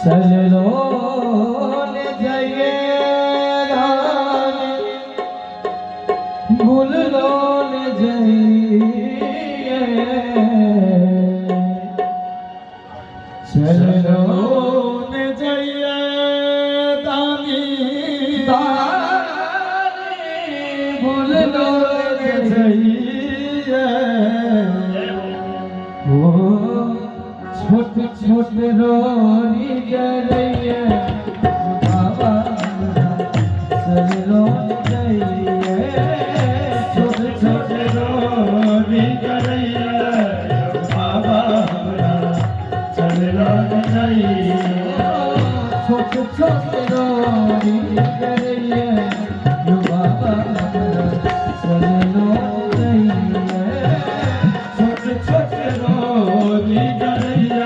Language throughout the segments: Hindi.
चलो ले जाइए भूल लो ले जाइए चलो ले जाइए दानी भूल लो ले जाइए वो छोट छोट रोनी गरैया बाबा चलो जाइए छोट छोट रोनी गरैया बाबा चलो जाइए छोट छोट रोनी गरैया बाबा चलो जाइए छोट छोट रोनी गरैया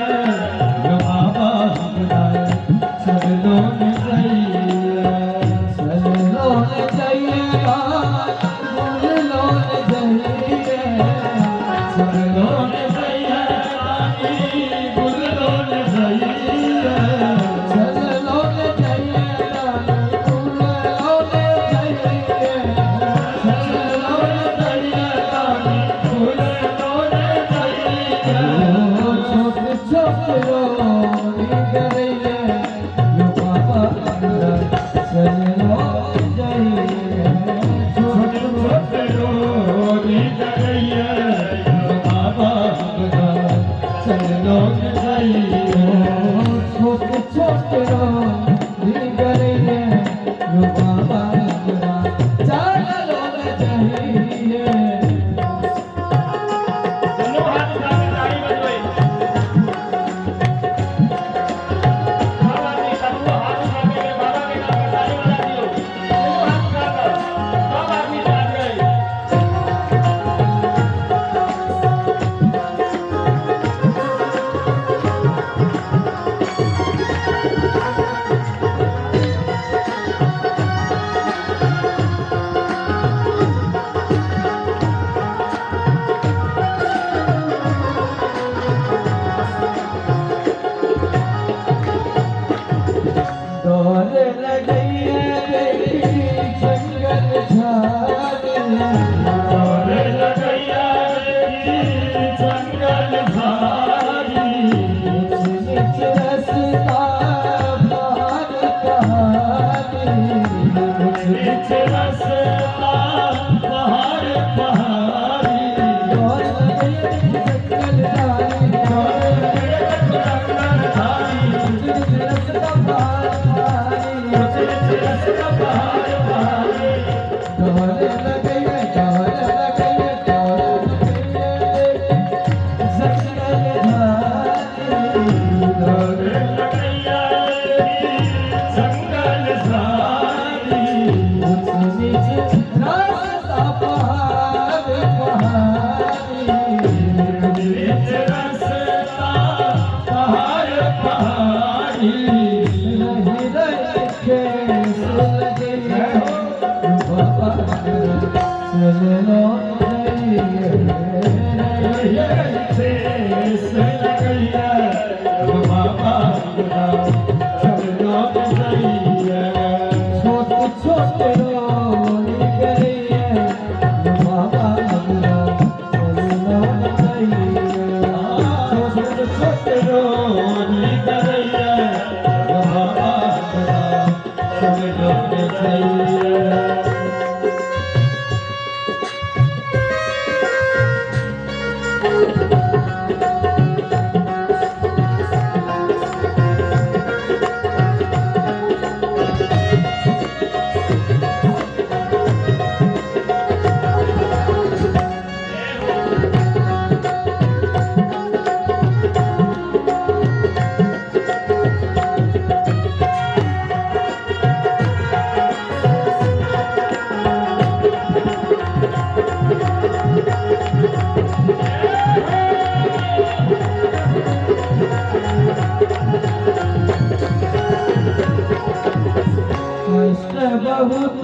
बहुत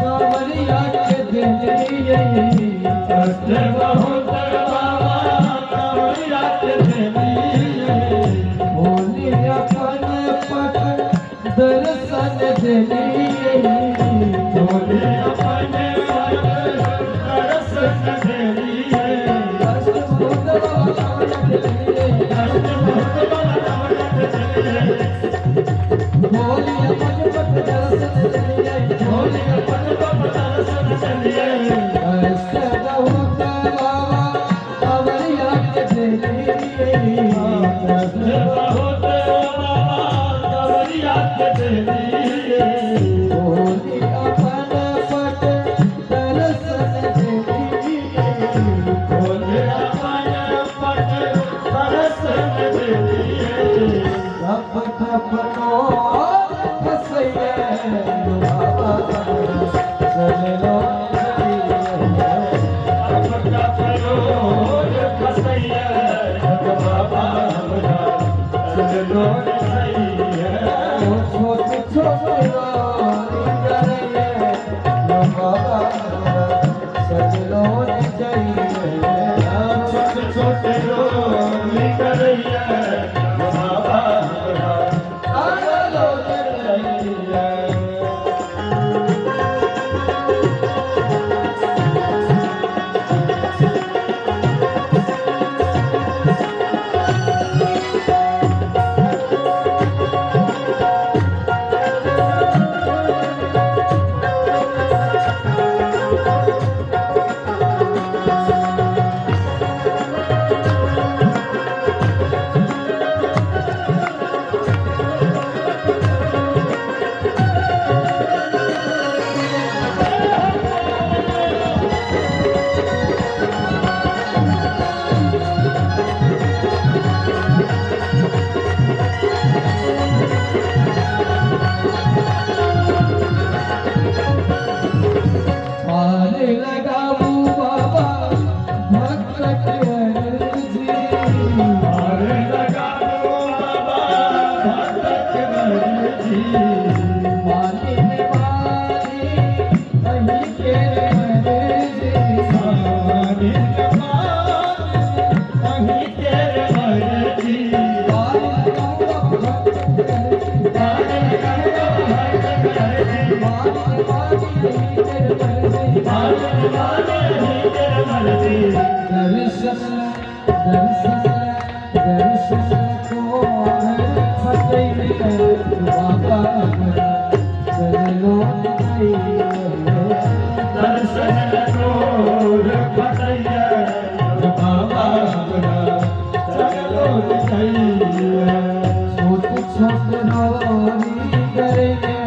कांवरिया के दिलिए कष्ट बहुत कांवरिया के दिलिए बोलिया दर्शन दिलिए बोले अपने दर्शन दिलिए दर्शन बहुत वाला दिलिए बोली अपन पट दर्शन दिलिए बोले अपने दर्शन दिलिए ऐसे बहुत वाला कावड़िया के दिलिए बहुत कावड़िया के दिलिए बोली अपन पट दर्शन दिलिए बोले अपने पट दर्शन दिलिए रब खपनो फसैया बाबा चले लो अपना परोर फसैया बाबा हमरा चलो सैया छोट छोट रानी करे बाबा चले लो चाहिए छोटे छोटे रोली करैया बाबा हमरा आलो चाहिए पारे लगाबू बाबा भक्त के अर्जी मारे लगा दो बाबा भक्त मर्जी मानी मानी नहीं के अर्जी मारे कहीं तेरे मर्जी पारे लगाबू भक्त के अर्जी मारे लगा दो भक्त मर्जी मानी मानी नहीं के अर्जी मारे मारे नहीं तेरे मर्जी दर्शन दर्शन दर्शन को फतेह बाबा चलो दर्शन नूर फतैया बाबा हमरा चलो सैया छोट छोट रोरी करेंगे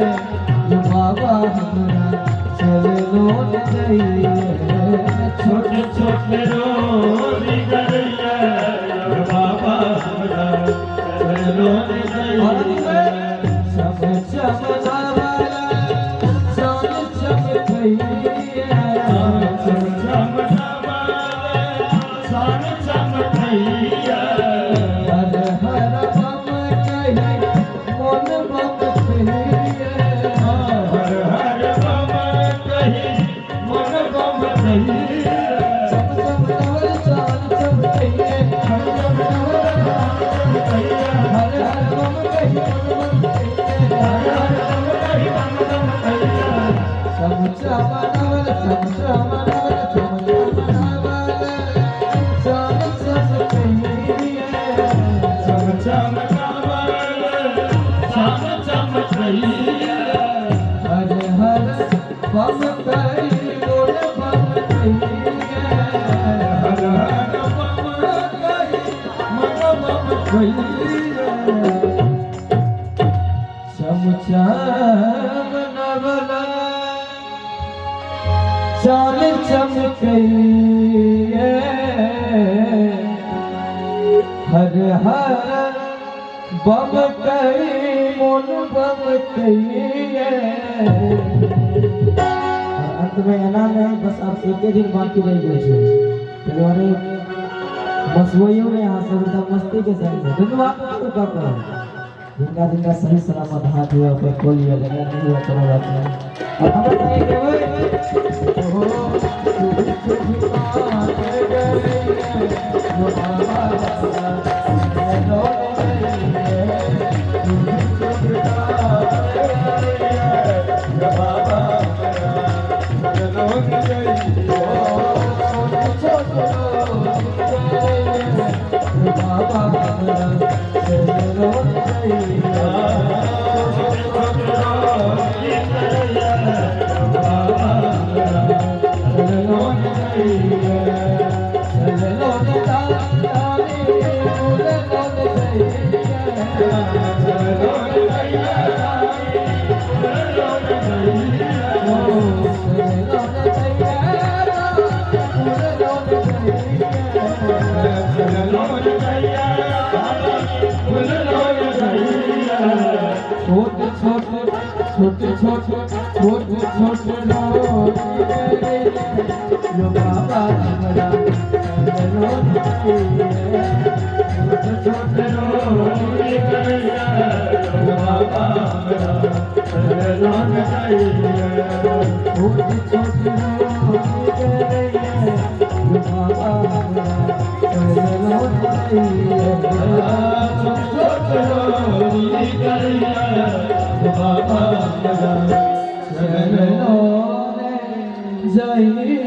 बाबा हमरा चलो छोटे छोटे रोली करैया बाबा हमरा चलो सैया सब चमना सब चमकैया चम चम सान चम भैया हर हर बम कही मन बम कहिए हर हर बम कही मन बम कहिया चम चम नवल चांद चमकैया चम चम भैया हर हर बम कही मन बम कहिए हर हर बम कही मन बम कहिया चम चम नवल चम चम नवल चम चम नवल चांद चमकैया चम चम चम भैया हर हर बम कही बोल बम कहिए हर हर बम कही मन बम कहिया चम चम नवल चाल चमकैया हर हर बम कही मोन बम कहिए अंत में एना में बस आप एक दिन बाकी रह गए थे हमारे बसवइयों ने यहाँ सब एकदम मस्ती के संग धन्यवाद रुका करो जिनका जिनका सही सलामत हाथ हुआ पर कोई हुआ लगा नहीं हुआ करो बात नहीं अब हम सही के ओ छोटे छोटे छोटे छोटे छोटे छोटे रोटी करे यो बाबा हमरा छोटे छोटे रोटी करे यो बाबा हमरा छोटे छोटे रोटी करे यो बाबा हमरा छोटे रोटी करे बाबा जय